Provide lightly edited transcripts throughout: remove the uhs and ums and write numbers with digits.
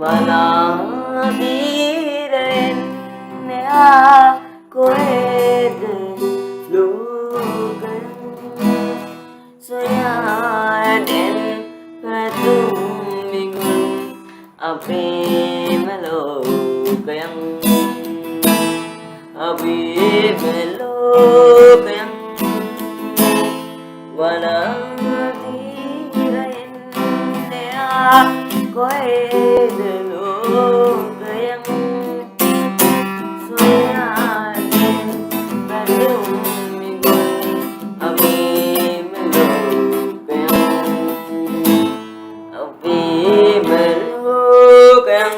වනාදීරෙන් එහා කොහෙද ලෝකය සොයාගෙන පැතුම් මිගුන් අපේම ලෝකයන් අපේම ලෝකයන් වනාදීරෙන් එහා කොහෙද ලෝකයන් සොයාගෙන පැතුම් මිගුන් අපේම ලෝකයන් අපේම ලෝකයන්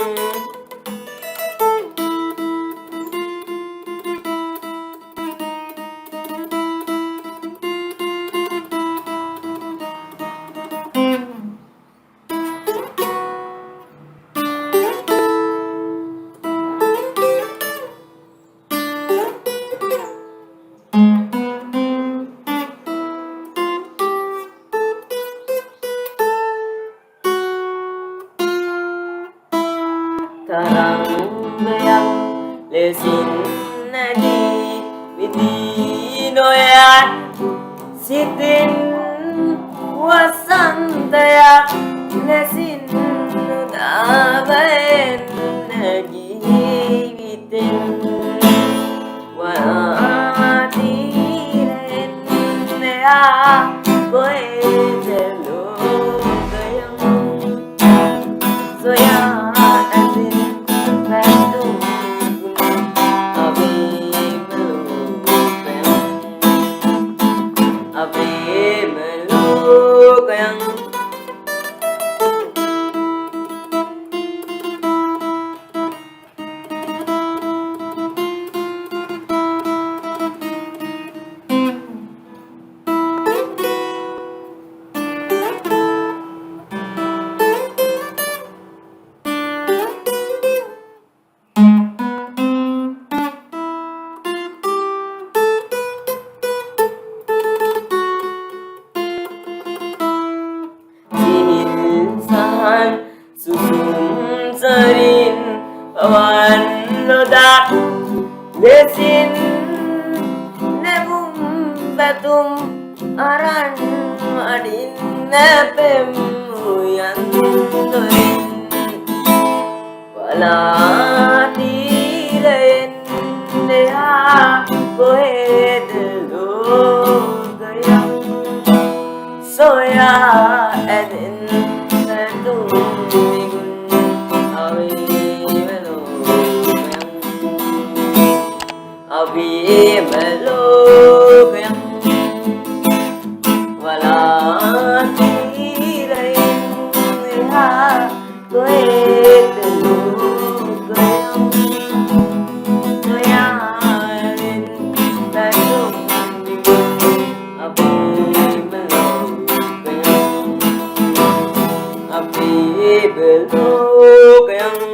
තරංගයක් ලෙසින් නැගී විදී නොයත් සිතින් වසන්තයක් ලෙසින් නුදාවෙන් නැගී විතෙන් වනාදීරෙන් එහා කොහෙද ලෝකයන් සොයා අපේම ලෝකයන් සුසුම් සරින් පවන් නොදා ලෙසින් නැබුම් බැතුම් අරන් අඩින්න පෙම් උයන් දොරින් වනාදීරෙන් එහා කොහෙද ලෝකයන් සොයා ඇදෙන් අපේම ලෝකයන් වනාදීරෙන් එහා කොහෙද ලෝකයන් සොයාගෙන පැතුම් මිගුන් අපේම ලෝකයන් අපේම ලෝකයන්